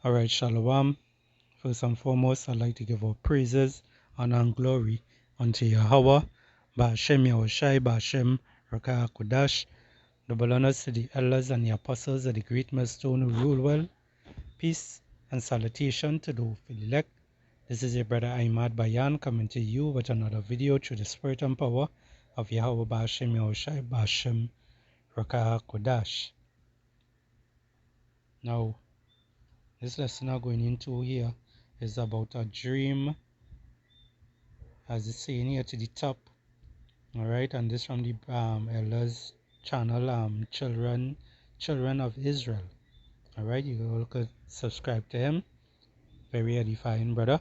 Alright, Shalom. First and foremost, I'd like to give all praises, honor, and glory unto Yahweh, Ba'ashem Yahushai, Ba'ashem Rakah Kodash. Double honors to the elders and the apostles of the great millstone who rule well. Peace and salutation to the elect. This is your brother Ahmad Bayan coming to you with another video through the spirit and power of Yahweh Ba'ashem Yahushai, Ba'ashem Rakah Kodash. Now, this lesson I'm going into here is about a dream, as it's saying here to the top. All right, and this from the elders channel, children of Israel. All right, you all could subscribe to him. Very edifying, brother.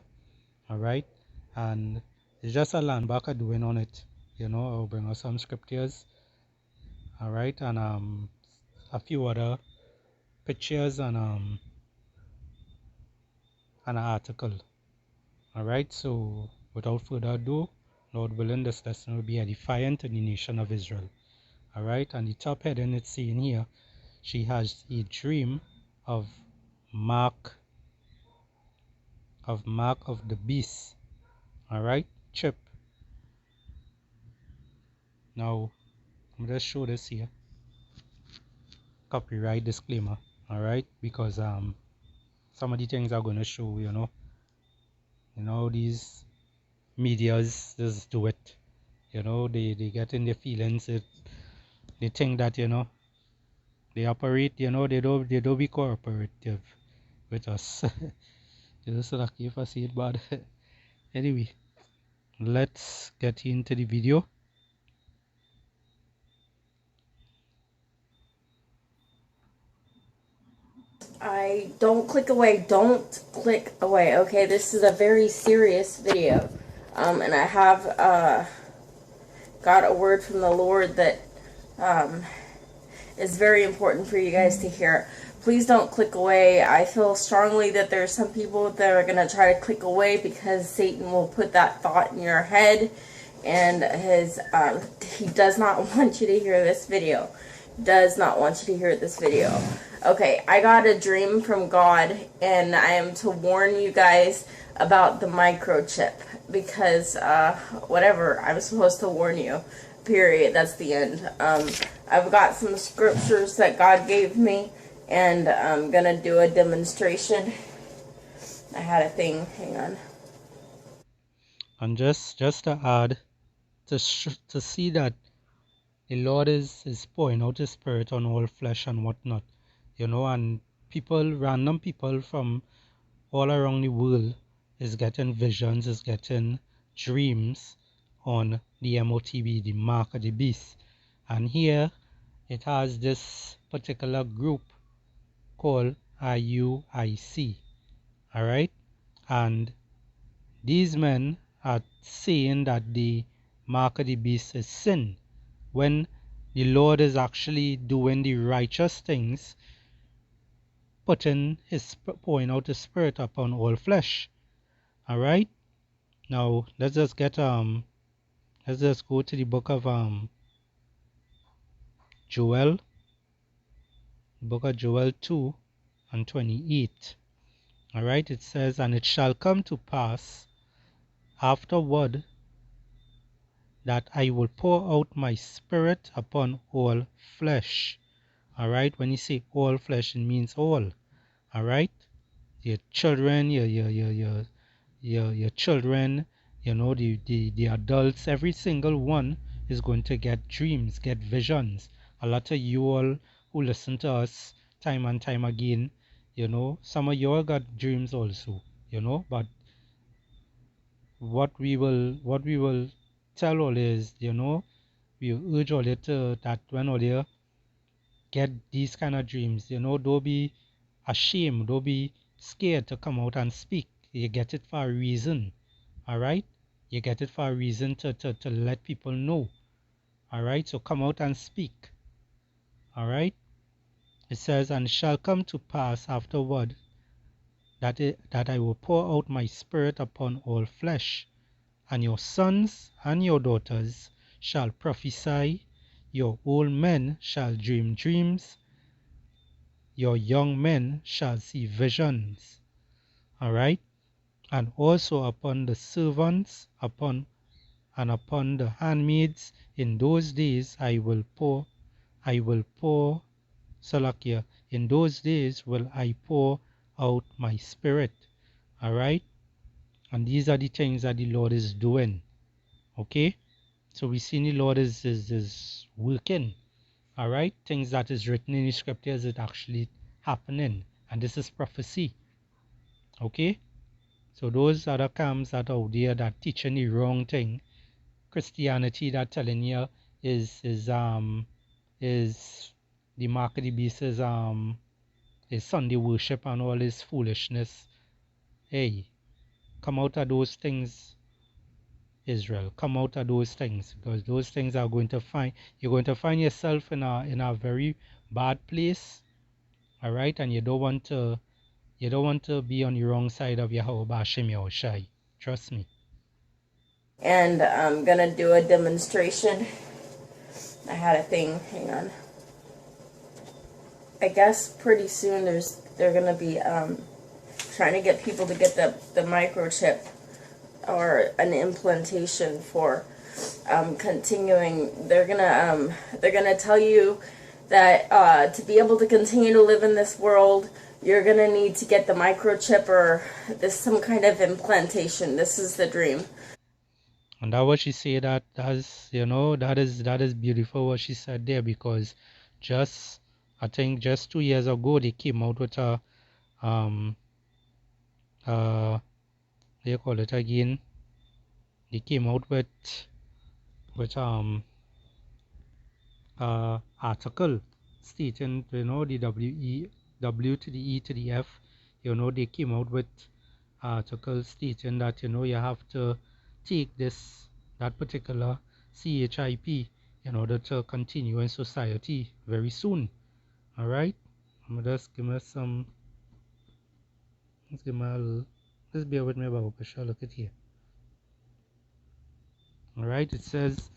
All right, and it's just a land back doing on it. I'll bring us some scriptures. All right, and a few other pictures and an article. All right, so without further ado, Lord willing, this lesson will be edifying to the nation of Israel. All right, and the top heading it's saying here, she has a dream of mark of the beast. All right, chip. Now, I'm just show this here. Copyright disclaimer. All right, because some of the things I'm gonna show, these medias just do it. They get in their feelings. They think that they operate. They don't be cooperative with us. Just lucky if I see it bad. Anyway, let's get into the video. Don't click away. Don't click away. Okay, this is a very serious video. And I have got a word from the Lord that is very important for you guys to hear. Please don't click away. I feel strongly that there's some people that are going to try to click away because Satan will put that thought in your head, and he does not want you to hear this video. Does not want you to hear this video. Okay, I got a dream from God, and I am to warn you guys about the microchip because whatever, I'm supposed to warn you. Period. That's the end. I've got some scriptures that God gave me, and I'm gonna do a demonstration. I had a thing. Hang on. And just to add, to see that the Lord is pouring out His Spirit on all flesh and whatnot, and random people from all around the world is getting visions, is getting dreams on the MOTB, the mark of the beast. And here it has this particular group called IUIC. All right, and these men are saying that the mark of the beast is sin, when the Lord is actually doing the righteous things, pouring out His Spirit upon all flesh. All right. Now let's just go to the book of Joel, book of Joel 2 and 28. All right. It says, "And it shall come to pass afterward that I will pour out my Spirit upon all flesh." All right. When you say all flesh, it means all. All right. Your children, your children, the adults, every single one is going to get dreams, get visions. A lot of you all who listen to us time and time again, some of you all got dreams also, but what we will tell all is, we urge all you to that when all you get these kind of dreams, don't be ashamed, don't be scared to come out and speak. You get it for a reason. All right, you get it for a reason to let people know. All right, so come out and speak. All right, it says, "And it shall come to pass afterward that I will pour out my Spirit upon all flesh, and your sons and your daughters shall prophesy, your old men shall dream dreams, your young men shall see visions. All right? And also upon the servants, upon the handmaids, in those days I will pour, Salakia, in those days will I pour out my spirit. All right? And these are the things that the Lord is doing. Okay? So we see the Lord is working. All right? Things that is written in the scriptures is actually happening. And this is prophecy. Okay? So those other camps that are out there that teaching the wrong thing, Christianity that telling you is the mark of the beast is Sunday worship and all this foolishness. Hey, come out of those things, Israel. Come out of those things, because those things are going to you're going to find yourself in a very bad place. All right, and you don't want to be on the wrong side of Yahweh Bashim Yahushai. Trust me. And I'm gonna do a demonstration. I had a thing. Hang on. I guess pretty soon they're gonna be trying to get people to get the microchip or an implantation for continuing. They're gonna tell you that to be able to continue to live in this world, you're gonna need to get the microchip or some kind of implantation. This is the dream. And that what she said, that is beautiful what she said there, because I think just 2 years ago they came out with a what do you call it again? They came out with article stating, the W to the E to the F, they came out with article stating that, you have to take that particular CHIP in order to continue in society very soon. All right, just give me some, just bear with me about a look at here. All right, it says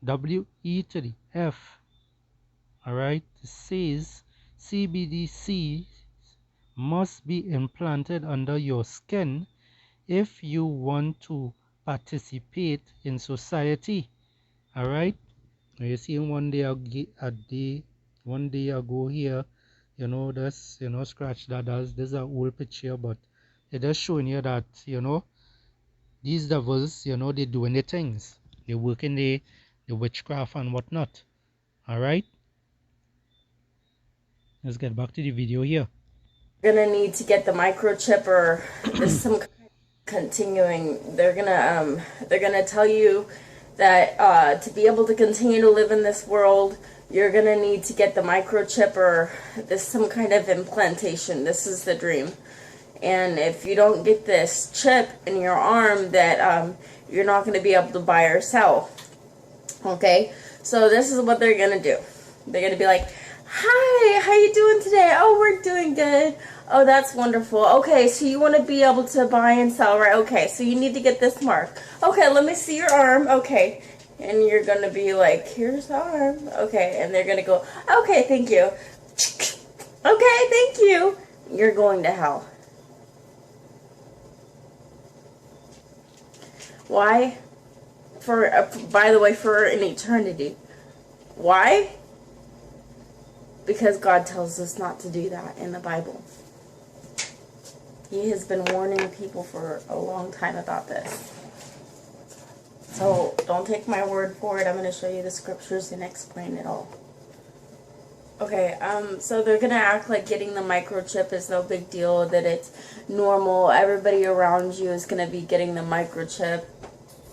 WE to the F. All right, it says CBDC must be implanted under your skin if you want to participate in society. All right, you see one day ago here, that's, scratch that. This is an old picture, but it is showing you that, these devils, they doing the things, they working the witchcraft and whatnot. All right, let's get back to the video here. You're gonna need to get the microchip or some continuing. They're gonna tell you that to be able to continue to live in this world, you're gonna need to get the microchip or some kind of implantation. This is the dream. And if you don't get this chip in your arm, that you're not going to be able to buy or sell. Okay, so this is what they're going to do. They're going to be like, hi, how you doing today? Oh, we're doing good. Oh, that's wonderful. Okay, so you want to be able to buy and sell, right? Okay, so you need to get this mark. Okay, let me see your arm. Okay, and you're going to be like, here's the arm. Okay, and they're going to go, okay, thank you. Okay, thank you. You're going to hell. Why? By the way, for an eternity. Why? Because God tells us not to do that in the Bible. He has been warning people for a long time about this. So don't take my word for it. I'm going to show you the scriptures and explain it all. Okay, so they're going to act like getting the microchip is no big deal, that it's normal. Everybody around you is going to be getting the microchip.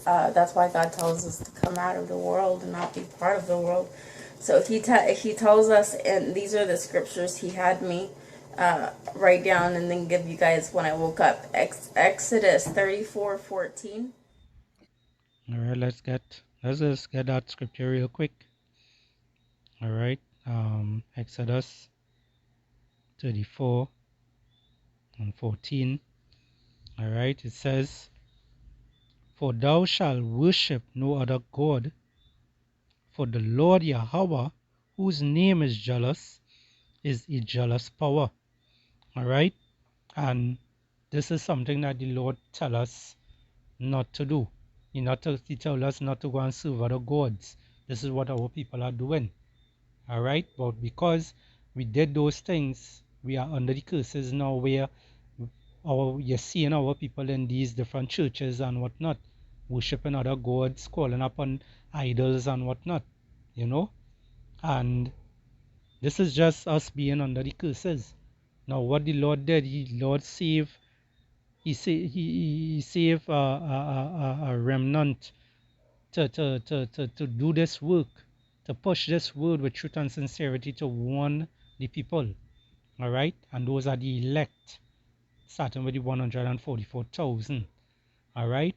That's why God tells us to come out of the world and not be part of the world. So he tells us, and these are the scriptures he had me write down and then give you guys when I woke up. Exodus 34:14. All right, let's just get that scripture real quick. All right, Exodus 34 and 14. All right, it says, "For thou shalt worship no other God, for the Lord Yahweh, whose name is jealous, is a jealous power. All right, and this is something that the Lord tell us not to do. He tell us not to go and serve other gods. This is what our people are doing. All right, but because we did those things, we are under the curses now, where you're seeing our people in these different churches and whatnot, worshiping other gods, calling upon idols and whatnot, you know. And this is just us being under the curses. Now, what the Lord did, Lord saved, he saved a remnant to do this work, to push this word with truth and sincerity, to warn the people. All right, and those are the elect, starting with the 144,000. All right,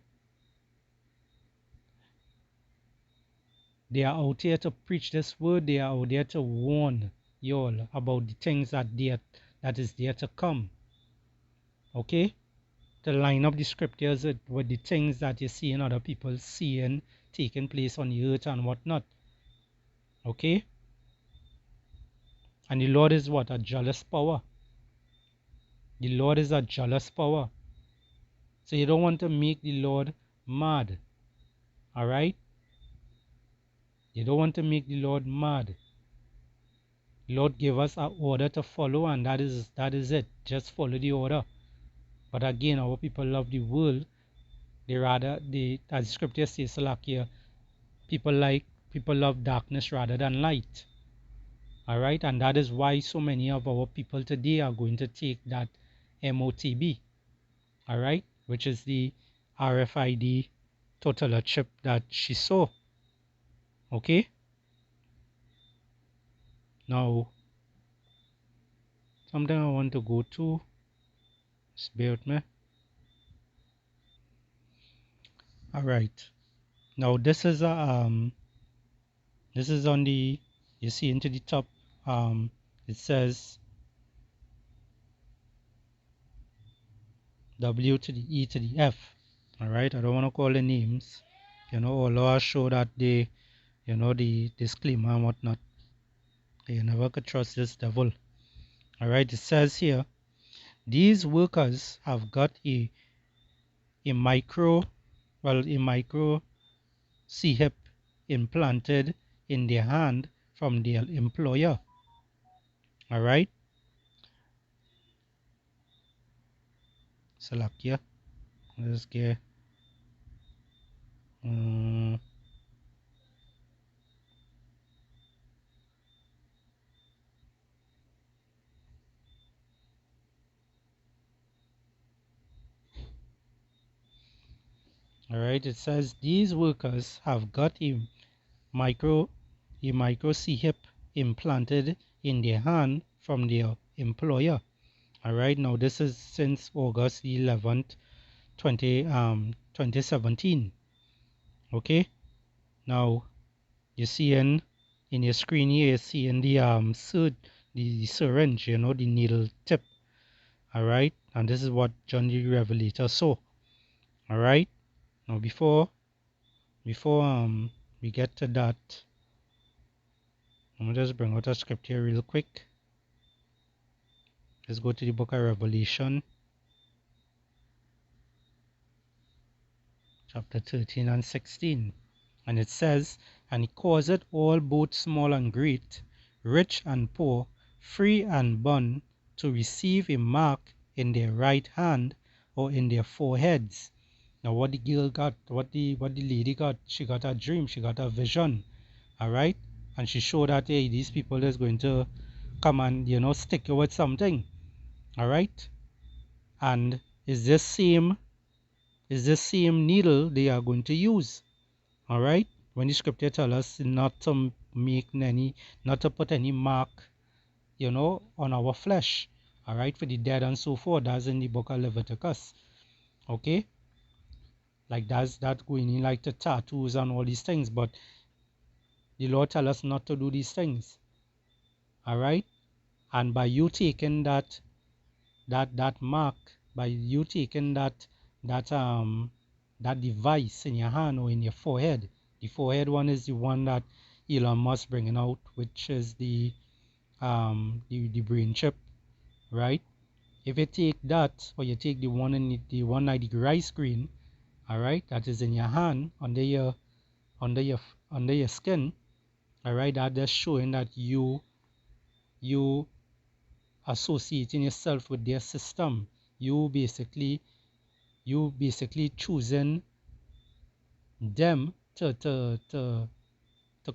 they are out here to preach this word. They are out there to warn you all about the things that is there to come. Okay, to line up the scriptures with the things that you see in other people seeing taking place on the earth and whatnot. Okay, and the Lord is what? A jealous power. The Lord is a jealous power. So you don't want to make the Lord mad. All right, you don't want to make the Lord mad. The Lord gave us an order to follow, and that is it. Just follow the order. But again, our people love the world. As scripture says, Salakia, people love darkness rather than light. All right, and that is why so many of our people today are going to take that MOTB. All right, which is the RFID total chip that she saw. Okay. Now, something I want to go to. Just bear with me. All right. Now this is on the, you see into the top, it says W to the E to the F. All right, I don't want to call the names, although I show that they, the disclaimer and whatnot. You never could trust this devil. All right, it says here, these workers have got a micro chip implanted in their hand from their employer. All right, Salakia. Let's get. All right, it says these workers have got a micro chip implanted in their hand from their employer. All right, now this is since August 11th, 2017. Okay, now you see in your screen here, you see in the the syringe, the needle tip. All right, and this is what John the Revelator saw. All right, now before we get to that, I'm gonna just bring out a script here real quick. Let's go to the book of Revelation, chapter 13 and 16. And it says, and he causeth all, both small and great, rich and poor, free and bond, to receive a mark in their right hand or in their foreheads. Now what the girl got, what the lady got, she got a dream, she got a vision. All right, and she showed that, hey, these people is going to come and stick you with something. All right, and is this same needle they are going to use. All right, when the scripture tells us not to put any mark on our flesh. All right, for the dead and so forth. That's in the book of Leviticus. Okay, like that's going in like the tattoos and all these things, but the Lord tell us not to do these things. All right, and by you taking that mark, by you taking that device in your hand or in your forehead, the forehead one is the one that Elon Musk bringing out, which is the the brain chip, right? If you take that, or you take the 190 degree right screen, all right, that is in your hand under your under your skin, all right, that just showing that you associating yourself with their system. You basically choosing them to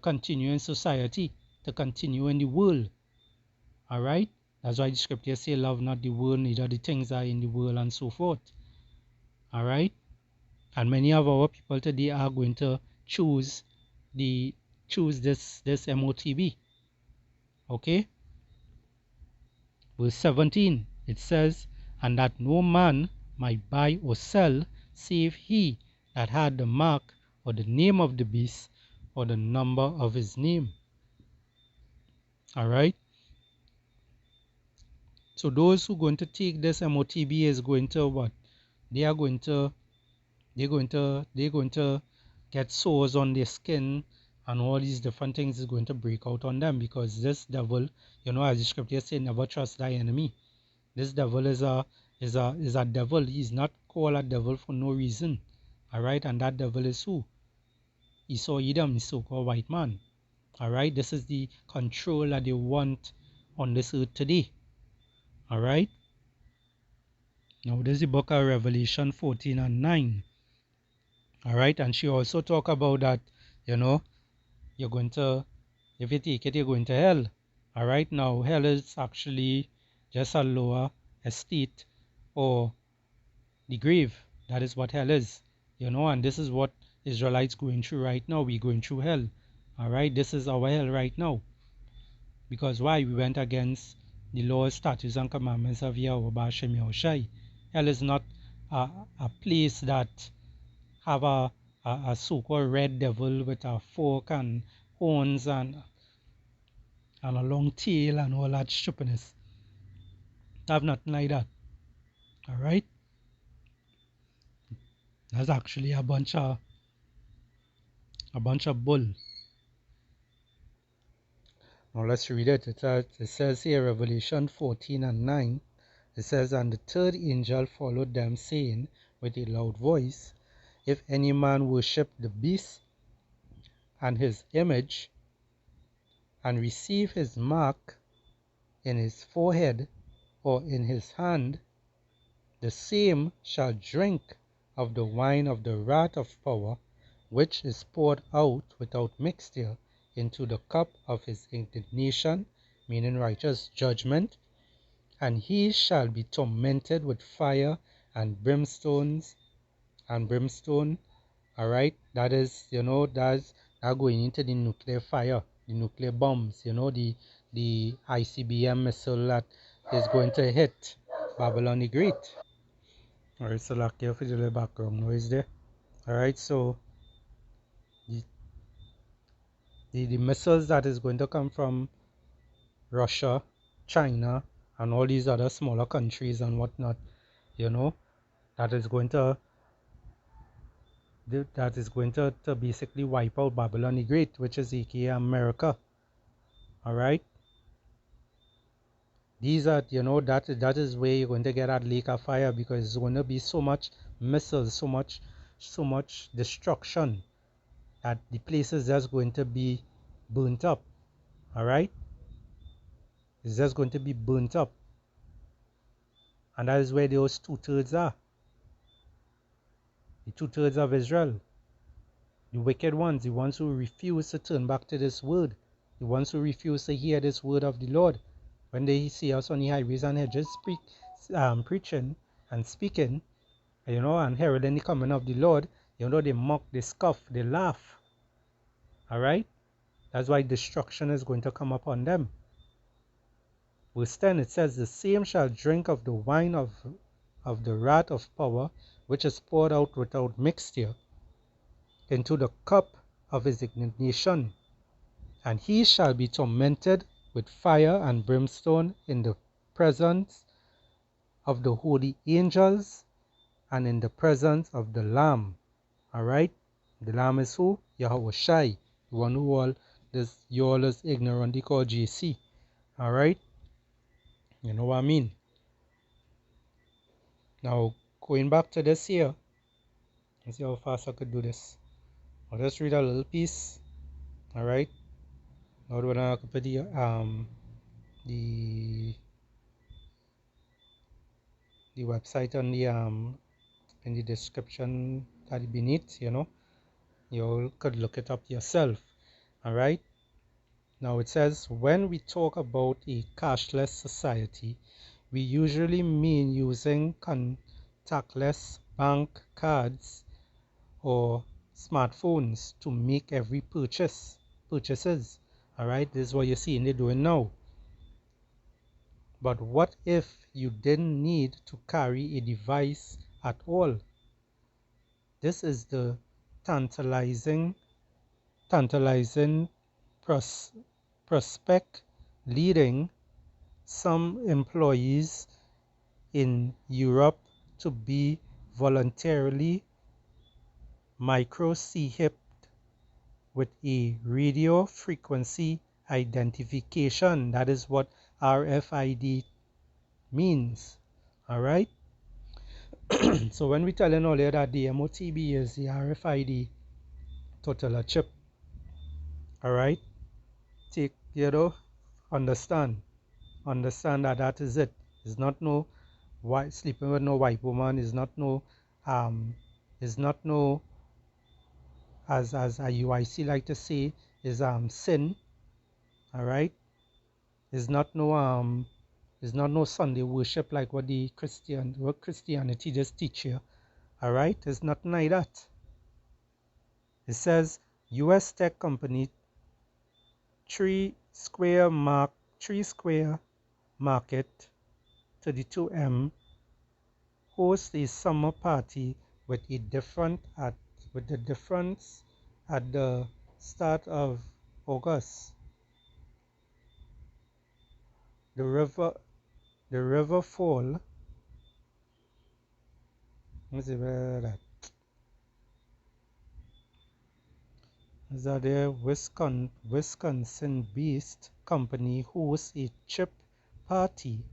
continue in society, to continue in the world. All right, that's why the scripture say, "Love not the world, neither the things that are in the world," and so forth. All right, and many of our people today are going to choose this MOTB. Okay, verse 17 it says, "And that no man might buy or sell, save he that had the mark or the name of the beast or the number of his name." All right. So those who are going to take this MOTB is going to what? They are going to get sores on their skin, and all these different things is going to break out on them, because this devil, as the scripture says, never trust thy enemy. This devil is a devil. He's not called a devil for no reason. All right, and that devil is who? Esau Edom, the so-called white man. All right, this is the control that they want on this earth today. All right. Now this is the book of Revelation 14 and 9. All right, and she also talk about that, you're going to, if you take it, you're going to hell. All right, now hell is actually just a lower estate, or the grave. That is what hell is, and this is what Israelites going through right now. We're going through hell. All right, this is our hell right now. Because why? We went against the laws, statutes, and commandments of Yahweh B'Shem Yahushai. Hell is not a place that have a so-called red devil with a fork and horns and a long tail and all that stupidness. Have nothing like that. All right. That's actually a bunch of bull. Now let's read it. It says here, Revelation 14 and 9. It says, "And the third angel followed them, saying with a loud voice, If any man worship the beast and his image, and receive his mark in his forehead or in his hand, the same shall drink of the wine of the wrath of power, which is poured out without mixture into the cup of his indignation," meaning righteous judgment, "and he shall be tormented with fire and brimstone." All right, that is, that's going into the nuclear fire, the nuclear bombs, the ICBM missile that is going to hit Babylon the Great. All right, so lock your for the little background noise there. All right, so the missiles that is going to come from Russia, China, and all these other smaller countries and whatnot, that is going to basically wipe out Babylon the Great, which is aka America. All right, these are, that is where you're going to get that lake of fire, because it's going to be so much missiles, so much destruction, that the place is just going to be burnt up. All right, it's just going to be burnt up, and that is where those 2/3 are, the 2/3 of Israel, the wicked ones, the ones who refuse to turn back to this word, the ones who refuse to hear this word of the Lord. When they see us on the highways and hedges preaching and speaking, and heralding the coming of the Lord, they mock, they scoff, they laugh. All right, that's why destruction is going to come upon them. Verse 10, it says, "The same shall drink of the wine of the wrath of power, which is poured out without mixture into the cup of his indignation, and he shall be tormented with fire and brimstone in the presence of the holy angels and in the presence of the Lamb." All right, the Lamb is who? Yahweh Shai, the one who all is ignorantly called JC. All right, you know what I mean. Now going back to this here, let's see how fast I could do this. I'll just read a little piece. All right. Now when I could put the the website on the in the description that beneath, you know, you could look it up yourself. All right. Now it says when we talk about a cashless society, we usually mean using contactless bank cards or smartphones to make every purchases. All right, this is what you're seeing they're doing now. But what if you didn't need to carry a device at all? This is the tantalizing pros- prospect, leading some employees in Europe to be voluntarily microchipped with a radio frequency identification. That is what RFID means. All right. So when we telling earlier that the MOTB is the RFID total chip, all right, take, you know, understand that that is it. It's not no white sleeping with no white woman. Is not no is not no, as a UIC like to say, is sin. All right, is not no Sunday worship like what Christianity just teach you. All right, it's nothing like that. It says U.S. tech company 3 Square Market 32M hosts a summer party with a different at with the difference at the start of August. The river fall. Let me see where that is. That there Wisconsin-based company hosts a chip party.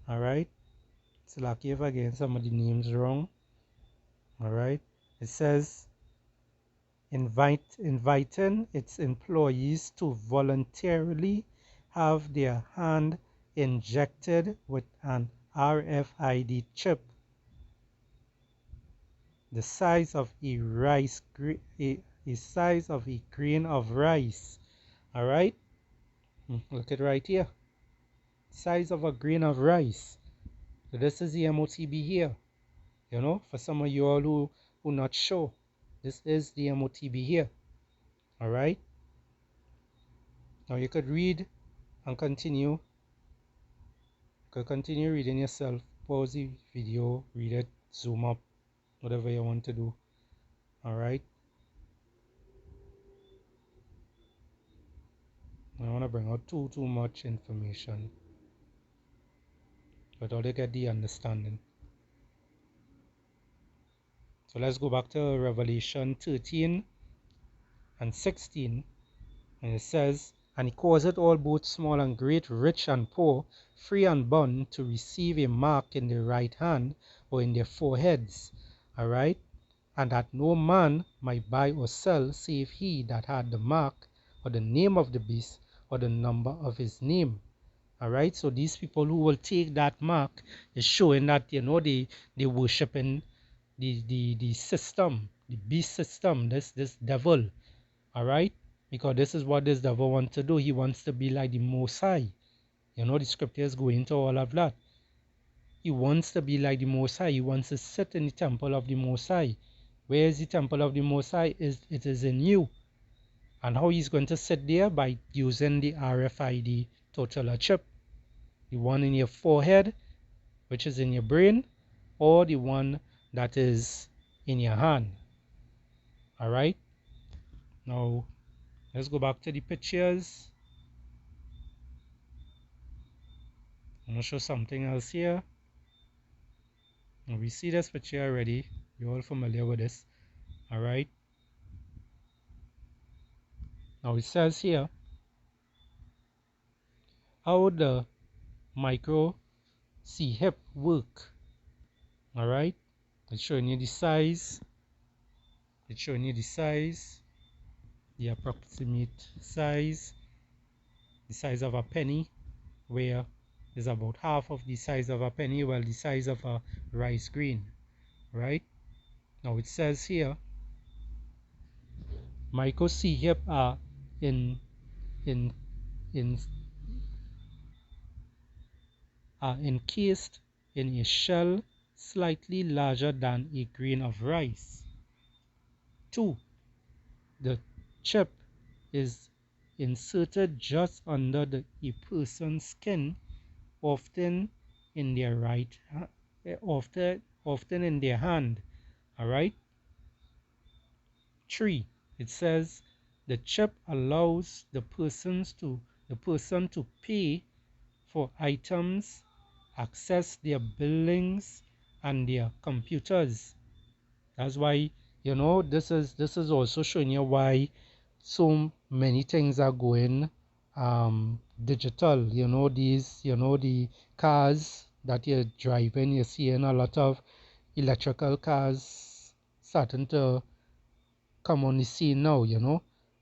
All right. It's lucky if I get some of the names wrong. All right. It says inviting its employees to voluntarily have their hand injected with an RFID chip the size of a size of a grain of rice. All right, look at right here, size of a grain of rice. So this is the MOTB here. You know, for some of you all who not sure, this is the MOTB here. All right. Now you could read and continue. You could continue reading yourself. Pause the video, read it, zoom up, whatever you want to do. All right. I don't want to bring out too much information, but all you get the understanding. So let's go back to Revelation 13 and 16. And it says, and he caused all, both small and great, rich and poor, free and bond, to receive a mark in their right hand or in their foreheads. All right. And that no man might buy or sell save he that had the mark or the name of the beast or the number of his name. All right. So these people who will take that mark is showing that, you know, they worshiping the system, the beast system, this devil. All right, because this is what this devil wants to do. He wants to be like the Most High. You know, the scriptures go into all of that. He wants to be like the Most High. He wants to sit in the temple of the Most High. Where is the temple of the Most High? It is in you. And how he's going to sit there? By using the RFID total chip, the one in your forehead, which is in your brain, or the one that is in your hand. All right. Now let's go back to the pictures. I'm going to show something else here. Now we see this picture already. You're all familiar with this. All right. Now it says here, how the micro CHIP work. All right, it's showing you the size. It's showing you the size, the approximate size, the size of a penny, where is about half of the size of a penny, well, the size of a rice grain, right? Now it says here, micro CHIP are in in in are encased in a shell slightly larger than a grain of rice. 2. The chip is inserted just under a person's skin, often in their often in their hand. All right. 3. It says the chip allows the person to pay for items, access their buildings and their computers. That's why, this is also showing you why so many things are going digital. The cars that you're driving, you're seeing a lot of electrical cars starting to come on the scene now.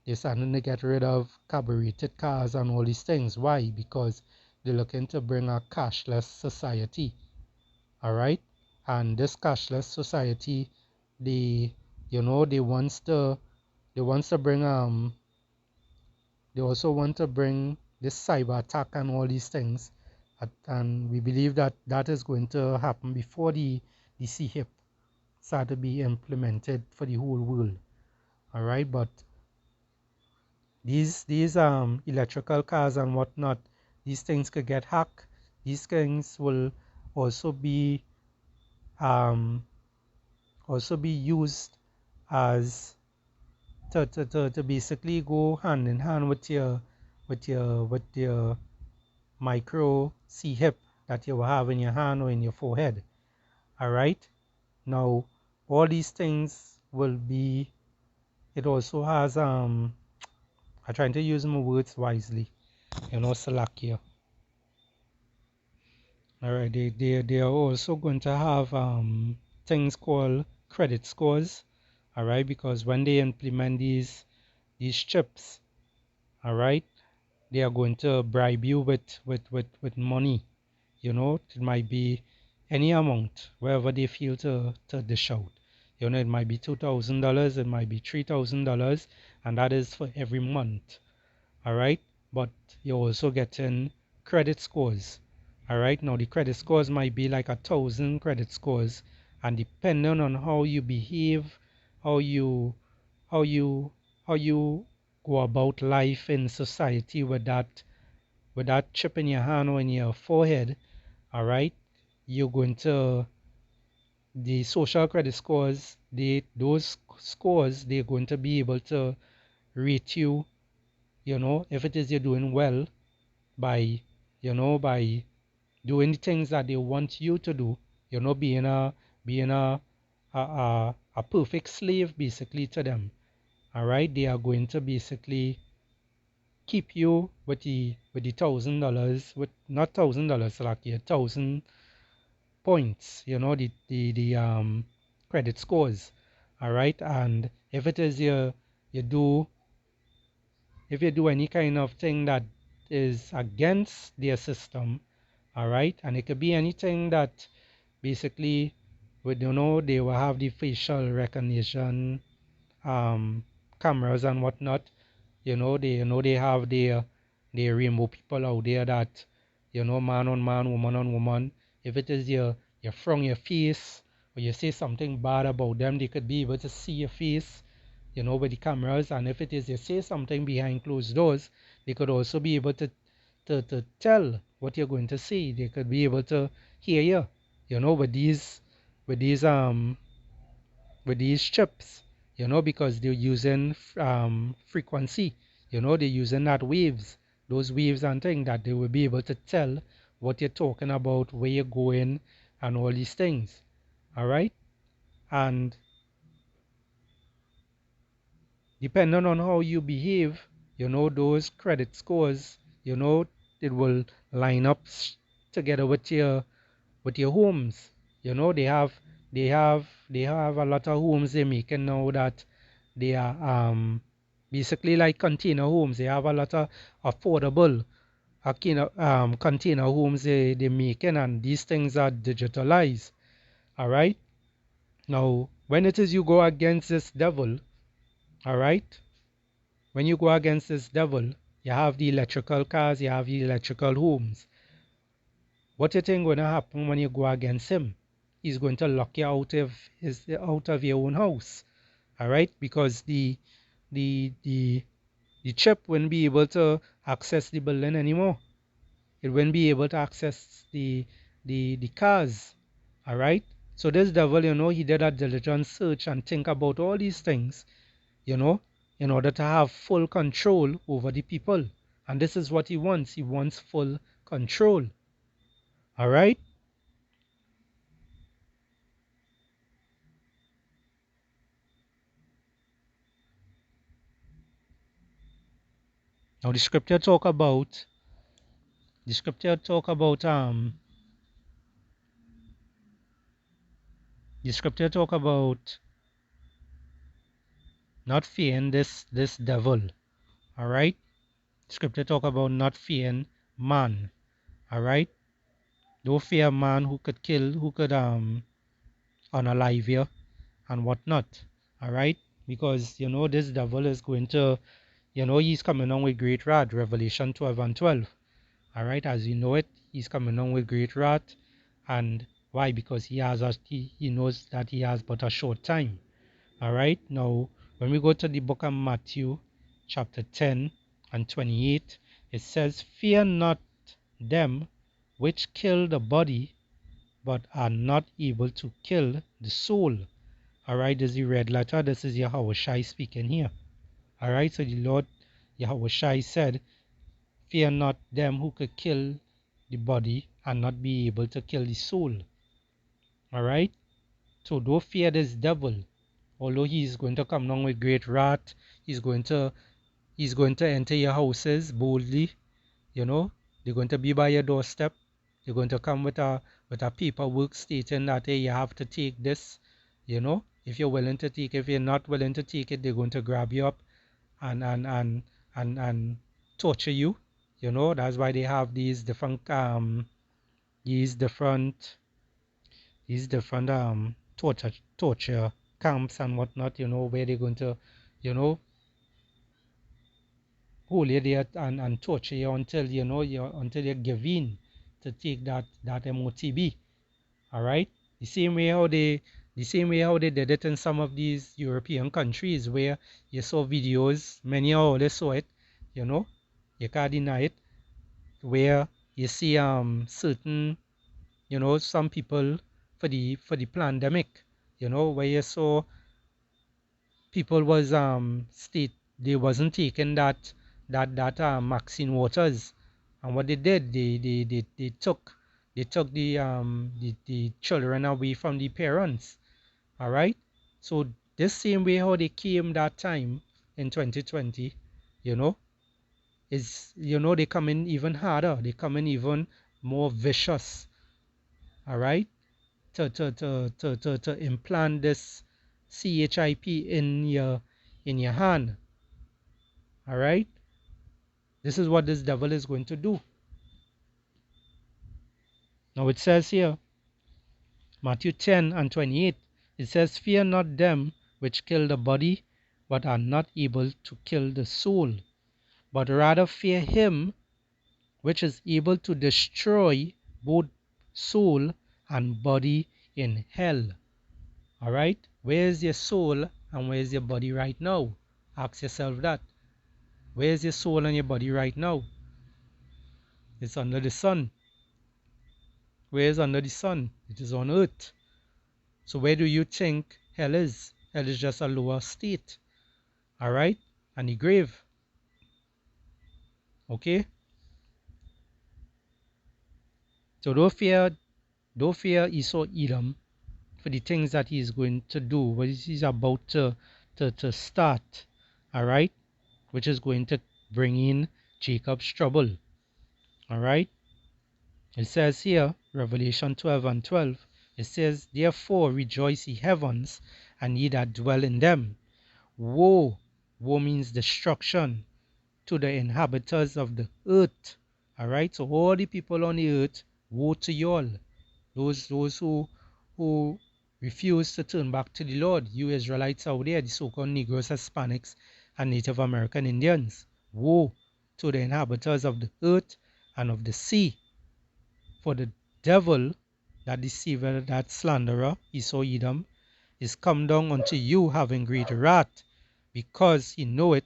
They're starting to get rid of carbureted cars and all these things. Why? Because they're looking to bring a cashless society. All right, and this cashless society, they they wants to bring they also want to bring this cyber attack and all these things, and we believe that that is going to happen before the CHIP start to be implemented for the whole world. All right, but these electrical cars and whatnot, these things could get hacked. These things will also be um used as to basically go hand in hand with your micro CHIP that you will have in your hand or in your forehead. All right. Now, all these things will be. It also has I'm trying to use my words wisely. Salakia. All right. They are also going to have things called credit scores. All right, because when they implement these chips, all right, they are going to bribe you with money. It might be any amount, wherever they feel to dish out. It might be $2,000, it might be $3,000, and that is for every month. All right, but you're also getting credit scores. All right, now the credit scores might be like 1,000 credit scores, and depending on how you behave, how you how you how you go about life in society with that chip in your hand or in your forehead, all right, you're going to the social credit scores, those scores, they're going to be able to rate you, if it is you're doing well by by doing the things that they want you to do, being a perfect slave basically to them. All right, they are going to basically keep you with the $1,000, with not $1,000, like 1,000 points, the credit scores. All right, and if it is you do if you do any kind of thing that is against their system, all right, and it could be anything that basically, they will have the facial recognition cameras and whatnot. They have their rainbow people out there that, man on man, woman on woman. If it is you from your face or you say something bad about them, they could be able to see your face, with the cameras. And if it is you say something behind closed doors, they could also be able to tell what you're going to say. They could be able to hear you, with these chips, because they're using frequency, they're using that waves, those waves and things that they will be able to tell what you're talking about, where you're going, and all these things. All right, and depending on how you behave, those credit scores, it will line up together with your homes. You know, they have a lot of homes they're making now that they are basically like container homes. They have a lot of affordable container homes they're making, and these things are digitalized. All right. Now, when it is you go against this devil, all right, when you go against this devil, you have the electrical cars, you have the electrical homes. What you think going to happen when you go against him? He's going to lock you out of your own house, all right? Because the chip wouldn't be able to access the building anymore. It wouldn't be able to access the cars, all right? So this devil, he did a diligent search and think about all these things, in order to have full control over the people. And this is what he wants. He wants full control. All right? Now the scripture talk about the scripture talk about the scripture talk about not fearing this devil. All right? Scripture talk about not fearing man. All right? Don't fear man who could kill, who could unalive you and whatnot. All right? Because this devil is going to, he's coming on with great wrath. Revelation 12 and 12. All right, as you know it, he's coming on with great wrath. And why? Because he knows that he has but a short time. All right, now when we go to the book of Matthew, chapter 10 and 28, it says, "Fear not them which kill the body, but are not able to kill the soul." All right, this is the red letter. This is Yahweh Shai speaking here. All right, so the Lord Yahweh Shai said, "Fear not them who could kill the body and not be able to kill the soul." All right, so don't fear this devil. Although he is going to come down with great wrath, he's going to enter your houses boldly. They're going to be by your doorstep. They're going to come with a paperwork stating that, hey, you have to take this. If you're willing to take it, if you're not willing to take it, they're going to grab you up and torture you. That's why they have these different torture camps and whatnot, where they're going to, hold you there and torture you until until you give in to take that MOTB. All right. The same way how they did it in some of these European countries where you saw videos, many already saw it, you can't deny it, where you see certain, some people for the pandemic, where you saw people was they wasn't taking that Maxine Waters, and what they did, they took the children away from the parents. All right, so this same way how they came that time in 2020, is they come in even harder, they come in even more vicious. All right, to implant this CHIP in your hand. All right, this is what this devil is going to do. Now it says here, Matthew 10 and 28, it says, "Fear not them which kill the body, but are not able to kill the soul, but rather fear him which is able to destroy both soul and body in hell." All right, where's your soul and where's your body right now? Ask yourself that. Where's your soul and your body right now? It's under the sun. Where is under the sun? It is on earth. So where do you think hell is? Hell is just a lower state. All right, and the grave. Okay. So don't fear Esau Edom for the things that he's going to do, what he's about to start. All right, which is going to bring in Jacob's trouble. All right. It says here, Revelation 12 and 12, it says, therefore rejoice ye heavens, and ye that dwell in them. Woe, woe means destruction, to the inhabitants of the earth. All right, so all the people on the earth, woe to you all. Those who refuse to turn back to the Lord, you Israelites out there, the so-called Negroes, Hispanics, and Native American Indians. Woe to the inhabitants of the earth and of the sea. For the devil, that deceiver, that slanderer, Esau Edom, is come down unto you having great wrath, because he knoweth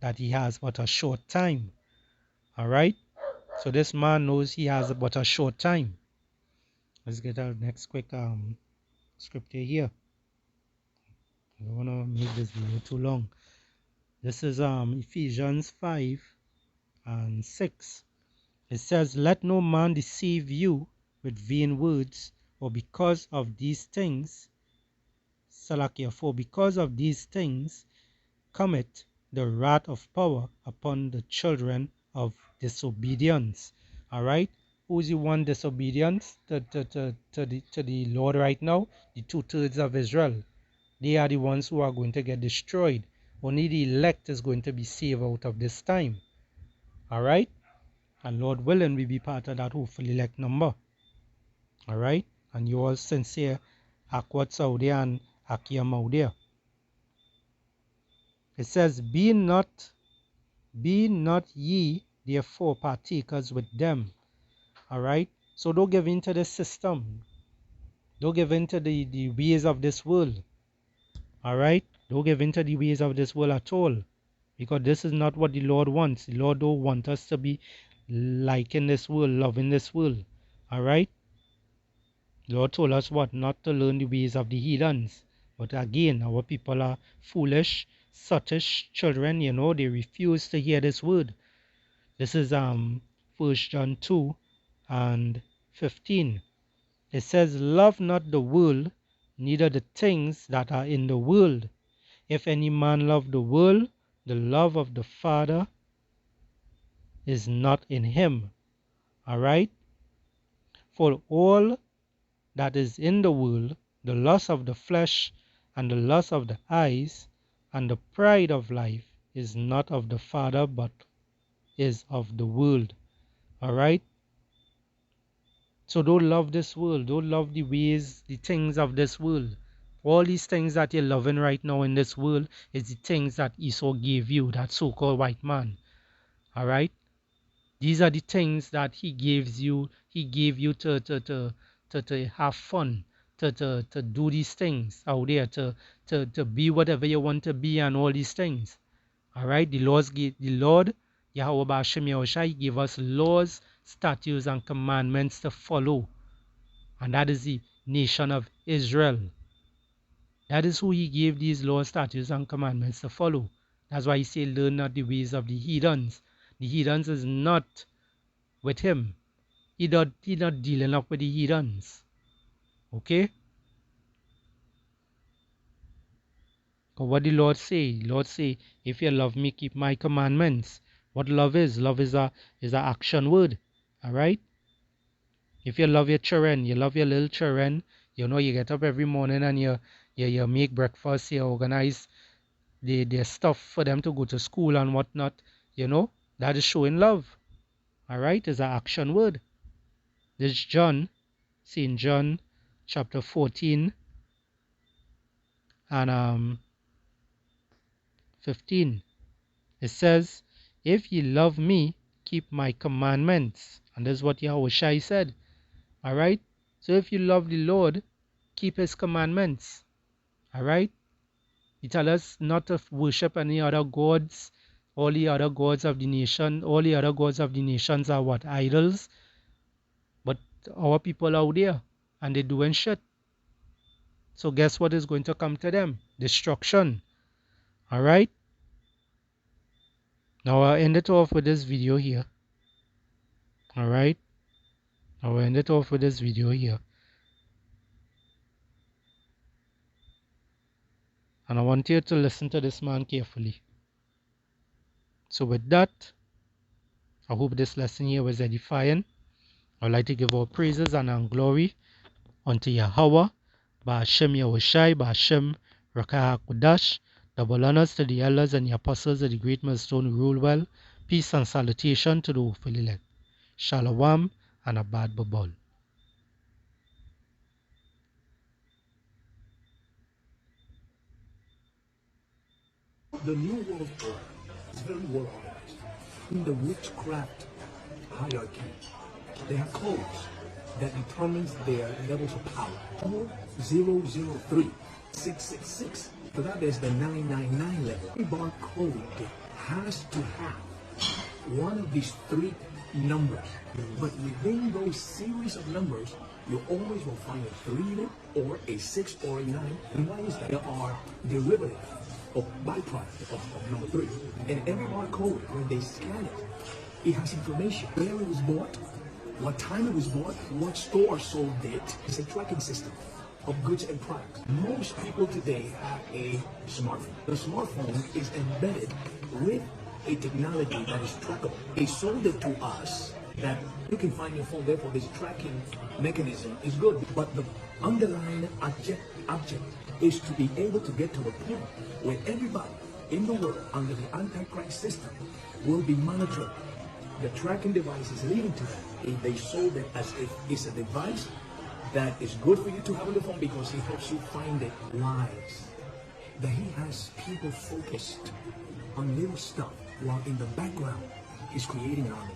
that he has but a short time. All right? So this man knows he has but a short time. Let's get our next quick scripture here. I don't want to make this video too long. This is Ephesians 5 and 6. It says, let no man deceive you with vain words, or because of these things, Salakia, for because of these things cometh the wrath of power upon the children of disobedience. All right, who's the one disobedience to the Lord right now? The 2/3 of Israel. They are the ones who are going to get destroyed. Only the elect is going to be saved out of this time. All right, and Lord willing, we be part of that hopefully elect number. All right, and you all sincere Akwat Saudi and Akia Maudia. It says, be not ye therefore partakers with them. All right, so don't give in to the system, don't give in to the ways of this world. All right, don't give in to the ways of this world at all, because this is not what the Lord wants. The Lord don't want us to be like in this world, loving this world. All right, the Lord told us what? Not to learn the ways of the heathens. But again, our people are foolish, sottish children, you know, they refuse to hear this word. This is 1 John 2 and 15. It says, love not the world, neither the things that are in the world. If any man love the world, the love of the Father is not in him. All right? For all that is in the world, the lust of the flesh, and the lust of the eyes, and the pride of life, is not of the Father, but is of the world. All right? So don't love this world. Don't love the ways, the things of this world. All these things that you're loving right now in this world is the things that Esau gave you, that so-called white man. All right? These are the things that he gives you. He gave you to have fun, to do these things out there, to be whatever you want to be and all these things. All right? The Lord, Yahweh Ba'ashem Yahushua, he gave us laws, statutes, and commandments to follow. And that is the nation of Israel. That is who he gave these laws, statutes, and commandments to follow. That's why he said, learn not the ways of the heathens. The heathens is not with him. He not dealing up with the heathens. Okay? But what the Lord say? The Lord say, if you love me, keep my commandments. What love is? Love is a action word. Alright? If you love your children, you love your little children, you know, you get up every morning and you make breakfast, you organize their stuff for them to go to school and whatnot, you know, that is showing love. Alright, is an action word. This is John, St. John chapter 14 and 15. It says, if ye love me, keep my commandments. And this is what Yahushua said. Alright, so if you love the Lord, keep his commandments. Alright, he tells us not to worship any other gods. All the other gods of the nation, all the other gods of the nations are what? Idols. But our people out there, and they're doing shit. So guess what is going to come to them? Destruction. Alright? Now I'll end it off with this video here. Alright? I'll end it off with this video here. And I want you to listen to this man carefully. So with that, I hope this lesson here was edifying. I'd like to give all praises and glory unto Yahweh, Ba'ashem Yahushai, Ba'ashem Rakah HaKodash. Double honors to the elders and the apostles of the great millstone who rule well. Peace and salutation to the hopeful elect. Shalom and Abad Babal. The New World Order is very well organized. In the witchcraft hierarchy, they have codes that determines their levels of power. 003, 666. So that is the 999 level. Every barcode has to have one of these three numbers. But within those series of numbers, you always will find a 3 or a 6 or a 9. And why is that? There are derivatives of byproduct of number 3. And every barcode, when they scan it, it has information. Where it was bought, what time it was bought, what store sold it. It's a tracking system of goods and products. Most people today have a smartphone. The smartphone is embedded with a technology that is trackable. They sold it to us that you can find your phone, therefore this tracking mechanism is good. But the underlying object is to be able to get to a point where everybody in the world under the Antichrist system will be monitored. The tracking device is leading to that. If they sold it as if it's a device that is good for you to have on the phone because it helps you find it lies. That he has people focused on little stuff while in the background he's creating an army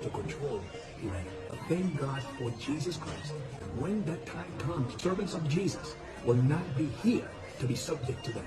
to control humanity. Thank God for Jesus Christ. When that time comes, servants of Jesus will not be here to be subject to that.